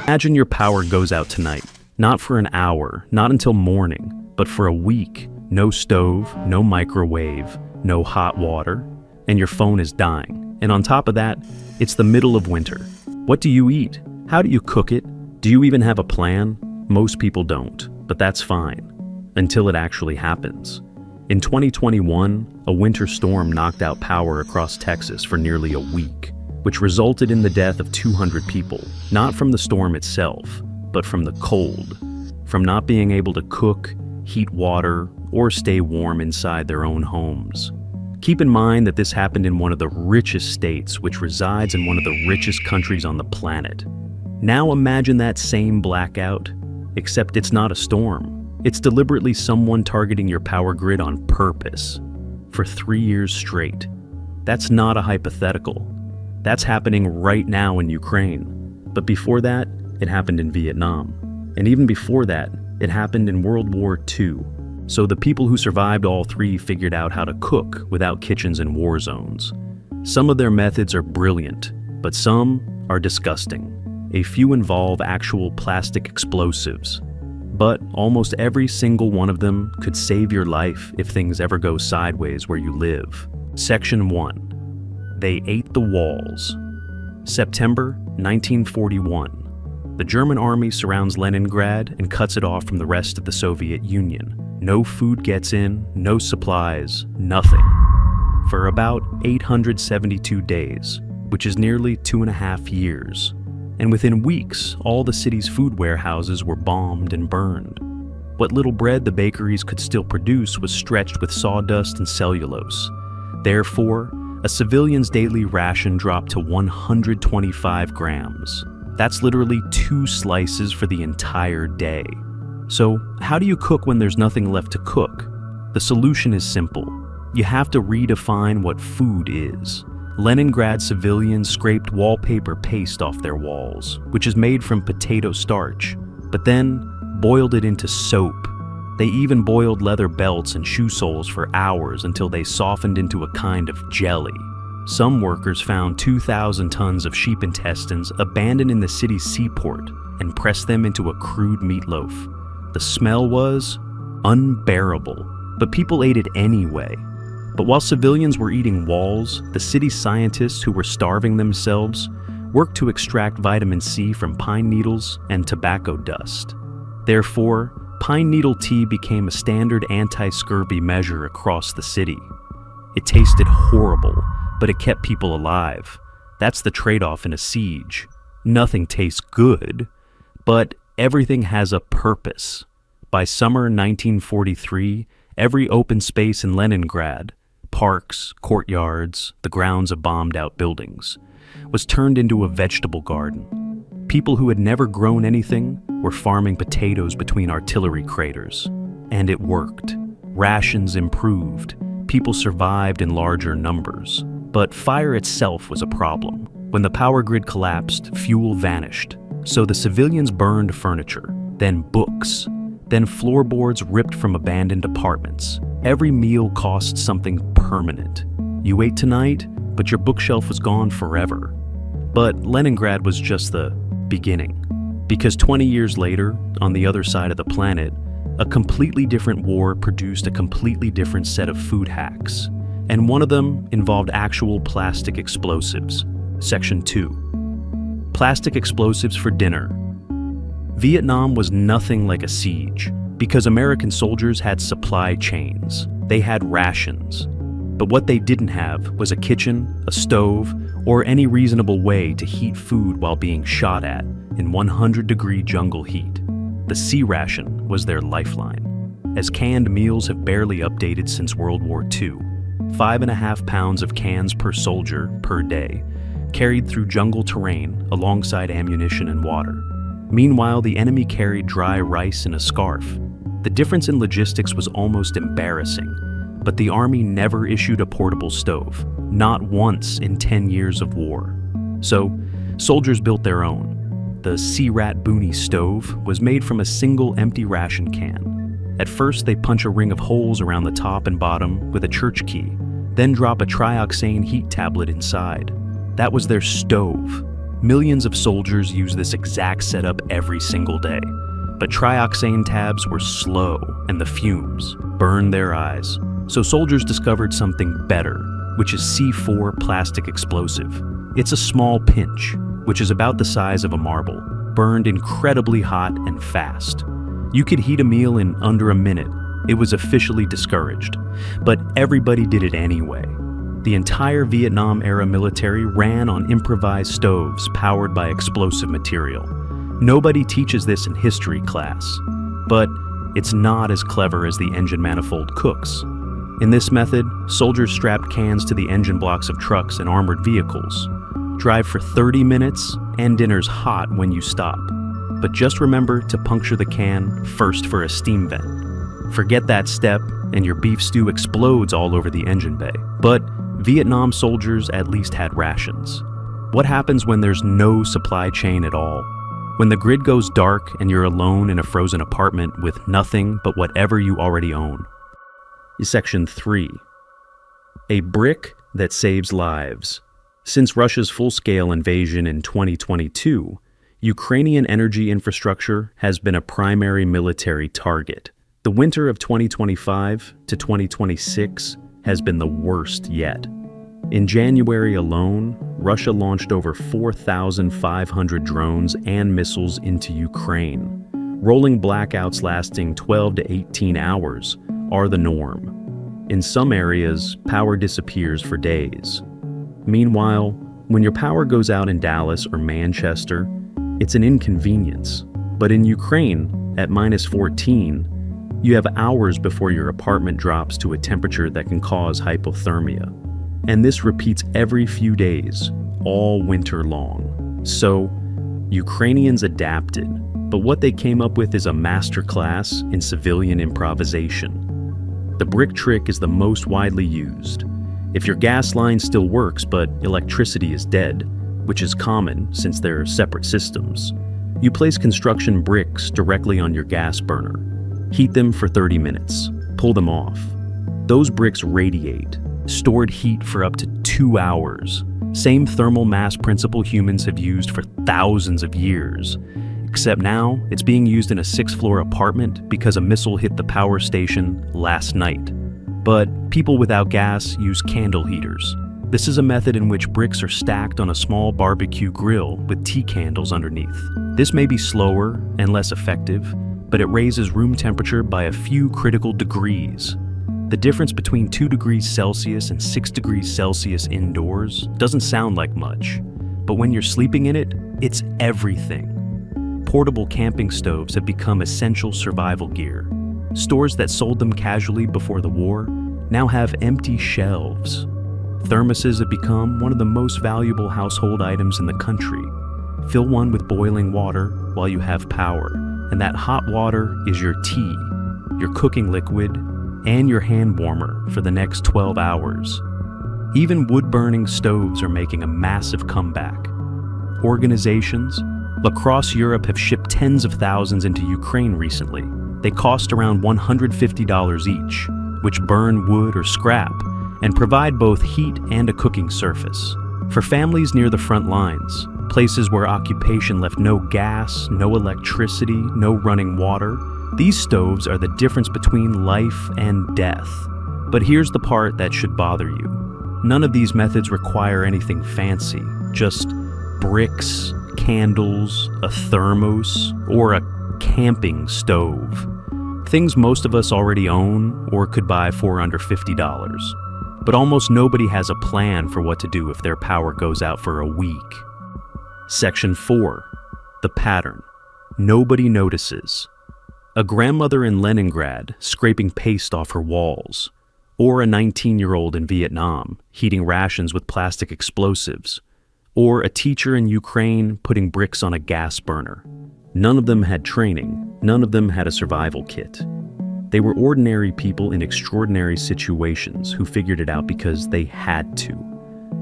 Imagine your power goes out tonight, not for an hour, not until morning, but for a week. No stove, no microwave, no hot water, and your phone is dying. And on top of that, it's the middle of winter. What do you eat? How do you cook it? Do you even have a plan? Most people don't, but that's fine, until it actually happens. In 2021, a winter storm knocked out power across Texas for nearly a week, which resulted in the death of 200 people, not from the storm itself, but from the cold, from not being able to cook, heat water, or stay warm inside their own homes. Keep in mind that this happened in one of the richest states, which resides in one of the richest countries on the planet. Now imagine that same blackout, except it's not a storm. It's deliberately someone targeting your power grid on purpose, for 3 years straight. That's not a hypothetical. That's happening right now in Ukraine. But before that, it happened in Vietnam. And even before that, it happened in World War II. So the people who survived all three figured out how to cook without kitchens in war zones. Some of their methods are brilliant, but some are disgusting. A few involve actual plastic explosives. But almost every single one of them could save your life if things ever go sideways where you live. Section 1. They ate the walls. September 1941. The German army surrounds Leningrad and cuts it off from the rest of the Soviet Union. No food gets in, no supplies, nothing. For about 872 days, which is nearly 2.5 years. And within weeks, all the city's food warehouses were bombed and burned. What little bread the bakeries could still produce was stretched with sawdust and cellulose. Therefore, a civilian's daily ration dropped to 125 grams. That's literally 2 slices for the entire day. So, how do you cook when there's nothing left to cook? The solution is simple. You have to redefine what food is. Leningrad civilians scraped wallpaper paste off their walls, which is made from potato starch, but then boiled it into soap. They even boiled leather belts and shoe soles for hours until they softened into a kind of jelly. Some workers found 2,000 tons of sheep intestines abandoned in the city's seaport and pressed them into a crude meatloaf. The smell was unbearable, but people ate it anyway. But while civilians were eating walls, the city's scientists who were starving themselves worked to extract vitamin C from pine needles and tobacco dust. Therefore, pine needle tea became a standard anti-scurvy measure across the city. It tasted horrible, but it kept people alive. That's the trade-off in a siege. Nothing tastes good, but everything has a purpose. By summer 1943, every open space in Leningrad, parks, courtyards, the grounds of bombed-out buildings, was turned into a vegetable garden. People who had never grown anything were farming potatoes between artillery craters. And it worked. Rations improved. People survived in larger numbers. But fire itself was a problem. When the power grid collapsed, fuel vanished. So the civilians burned furniture, then books, then floorboards ripped from abandoned apartments. Every meal cost something permanent. You ate tonight, but your bookshelf was gone forever. But Leningrad was just the beginning. Because 20 years later, on the other side of the planet, a completely different war produced a completely different set of food hacks. And one of them involved actual plastic explosives. Section 2. Plastic explosives for dinner. Vietnam was nothing like a siege, because American soldiers had supply chains. They had rations. But what they didn't have was a kitchen, a stove, or any reasonable way to heat food while being shot at in 100-degree jungle heat. The C ration was their lifeline, as canned meals have barely updated since World War II. 5.5 pounds of cans per soldier per day, carried through jungle terrain alongside ammunition and water. Meanwhile, the enemy carried dry rice in a scarf. The difference in logistics was almost embarrassing, but the army never issued a portable stove, not once in 10 years of war. So, soldiers built their own. The C-Rat Boonie stove was made from a single empty ration can. At first, they punch a ring of holes around the top and bottom with a church key, then drop a trioxane heat tablet inside. That was their stove. Millions of soldiers use this exact setup every single day. But trioxane tabs were slow, and the fumes burned their eyes. So soldiers discovered something better, which is C4 plastic explosive. It's a small pinch, which is about the size of a marble, burned incredibly hot and fast. You could heat a meal in under a minute. It was officially discouraged, but everybody did it anyway. The entire Vietnam-era military ran on improvised stoves powered by explosive material. Nobody teaches this in history class, but it's not as clever as the engine manifold cooks. In this method, soldiers strapped cans to the engine blocks of trucks and armored vehicles. Drive for 30 minutes, and dinner's hot when you stop. But just remember to puncture the can first for a steam vent. Forget that step, and your beef stew explodes all over the engine bay. But Vietnam soldiers at least had rations. What happens when there's no supply chain at all? When the grid goes dark and you're alone in a frozen apartment with nothing but whatever you already own? Section 3. A brick that saves lives. Since Russia's full-scale invasion in 2022, Ukrainian energy infrastructure has been a primary military target. The winter of 2025 to 2026 has been the worst yet. In January alone, Russia launched over 4,500 drones and missiles into Ukraine. Rolling blackouts lasting 12 to 18 hours are the norm. In some areas, power disappears for days. Meanwhile, when your power goes out in Dallas or Manchester, it's an inconvenience. But in Ukraine, at -14, you have hours before your apartment drops to a temperature that can cause hypothermia. And this repeats every few days, all winter long. So, Ukrainians adapted, but what they came up with is a masterclass in civilian improvisation. The brick trick is the most widely used. If your gas line still works but electricity is dead, which is common since they're separate systems, you place construction bricks directly on your gas burner. Heat them for 30 minutes. Pull them off. Those bricks radiate, stored heat for up to 2 hours. Same thermal mass principle humans have used for thousands of years. Except now, it's being used in a 6th-floor apartment because a missile hit the power station last night. But people without gas use candle heaters. This is a method in which bricks are stacked on a small barbecue grill with tea candles underneath. This may be slower and less effective, but it raises room temperature by a few critical degrees. The difference between 2 degrees Celsius and 6 degrees Celsius indoors doesn't sound like much, but when you're sleeping in it, it's everything. Portable camping stoves have become essential survival gear. Stores that sold them casually before the war now have empty shelves. Thermoses have become one of the most valuable household items in the country. Fill one with boiling water while you have power, and that hot water is your tea, your cooking liquid, and your hand warmer for the next 12 hours. Even wood-burning stoves are making a massive comeback. Organizations across Europe have shipped tens of thousands into Ukraine recently. They cost around $150 each, which burn wood or scrap and provide both heat and a cooking surface. For families near the front lines, places where occupation left no gas, no electricity, no running water, these stoves are the difference between life and death. But here's the part that should bother you. None of these methods require anything fancy, just bricks, candles, a thermos, or a camping stove. Things most of us already own or could buy for under $50. But almost nobody has a plan for what to do if their power goes out for a week. Section 4. The pattern. Nobody notices. A grandmother in Leningrad scraping paste off her walls, or a 19-year-old in Vietnam heating rations with plastic explosives, or a teacher in Ukraine putting bricks on a gas burner. None of them had training, none of them had a survival kit. They were ordinary people in extraordinary situations who figured it out because they had to.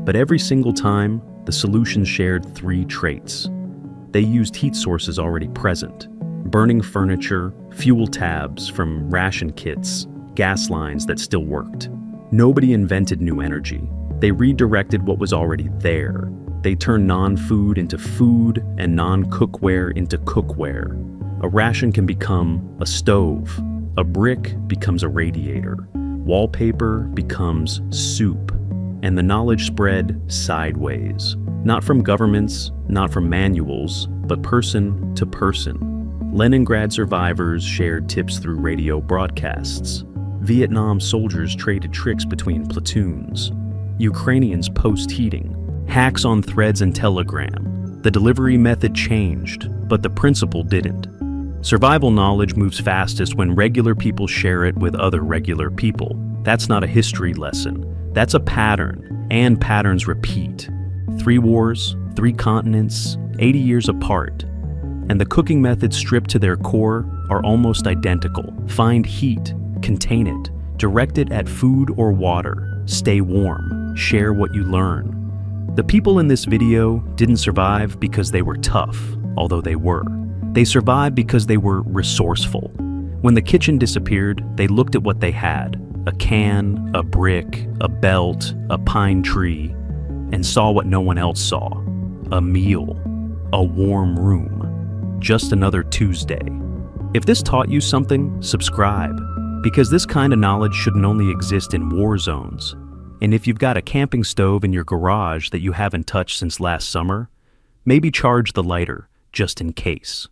But every single time, the solution shared 3 traits. They used heat sources already present: burning furniture, fuel tabs from ration kits, gas lines that still worked. Nobody invented new energy. They redirected what was already there. They turned non-food into food and non-cookware into cookware. A ration can become a stove. A brick becomes a radiator. Wallpaper becomes soup. And the knowledge spread sideways. Not from governments, not from manuals, but person to person. Leningrad survivors shared tips through radio broadcasts. Vietnam soldiers traded tricks between platoons. Ukrainians post-heating. Hacks on threads and Telegram. The delivery method changed, but the principle didn't. Survival knowledge moves fastest when regular people share it with other regular people. That's not a history lesson. That's a pattern, and patterns repeat. 3 wars, 3 continents, 80 years apart. And the cooking methods stripped to their core are almost identical. Find heat, contain it, direct it at food or water, stay warm, share what you learn. The people in this video didn't survive because they were tough, although they were. They survived because they were resourceful. When the kitchen disappeared, they looked at what they had: a can, a brick, a belt, a pine tree, and saw what no one else saw: a meal, a warm room, just another Tuesday. If this taught you something, subscribe, because this kind of knowledge shouldn't only exist in war zones. And if you've got a camping stove in your garage that you haven't touched since last summer, maybe charge the lighter, just in case.